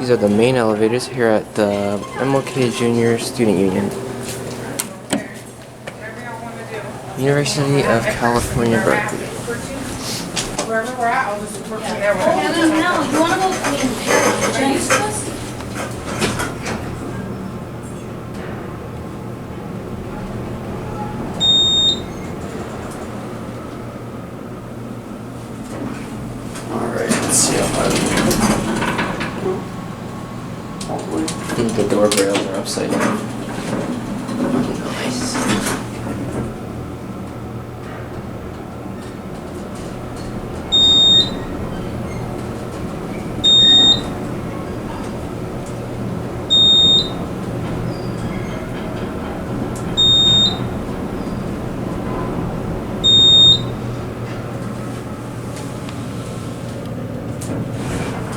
These are the main elevators here at the MLK Junior Student Union. University of California, Berkeley. Wherever we're at, I'll just work whenever. No, you want to go Chinese class? Alright, let's see how far. The door rails are upside down. Nice.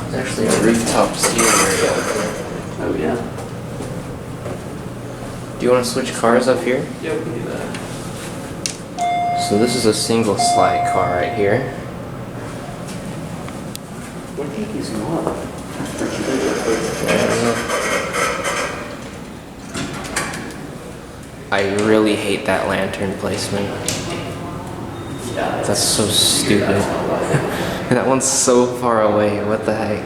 There's actually a rooftop seating area out there. Oh yeah. Do you want to switch cars up here? Yeah, we can do that. So this is a single slide car right here. What do you think he's not? I really hate that lantern placement. Yeah. That's so stupid. And that one's so far away. What the heck?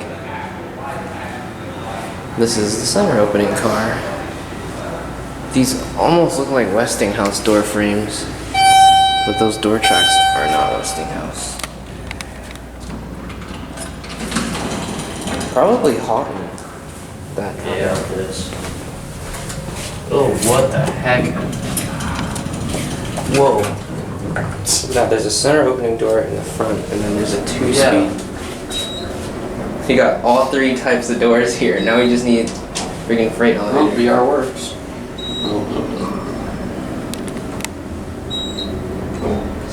This is the center opening car. These almost look like Westinghouse door frames, but those door tracks are not Westinghouse. Probably Haughton. That Yeah, it is. Oh, what the heck? Whoa. Now there's a center opening door in the front, and then there's a two-speed. You got all three types of doors here. Now we just need freaking freight elevator. VR works.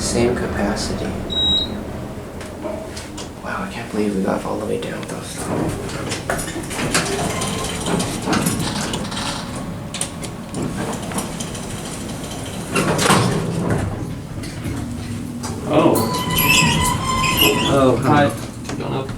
Same capacity. Wow, I can't believe we got all the way down with those. Oh. Oh, Hi. Going up.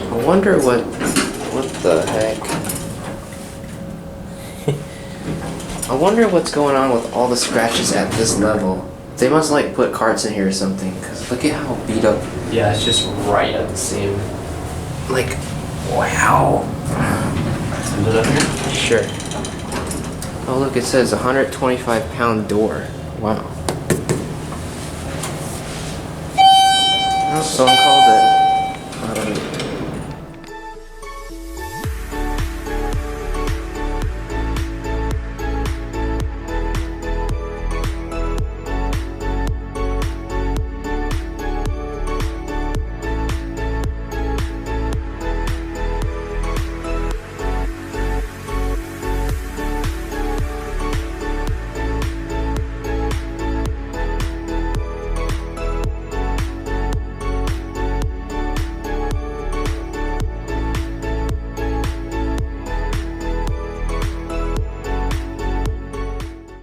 I wonder what the heck. I wonder what's going on with all the scratches at this level. They must like put carts in here or something, because look at how beat up. Yeah, it's just right at the seam. Like, wow. Is it up here? Sure. Oh look, it says 125-pound door. Wow. Oh, someone called it.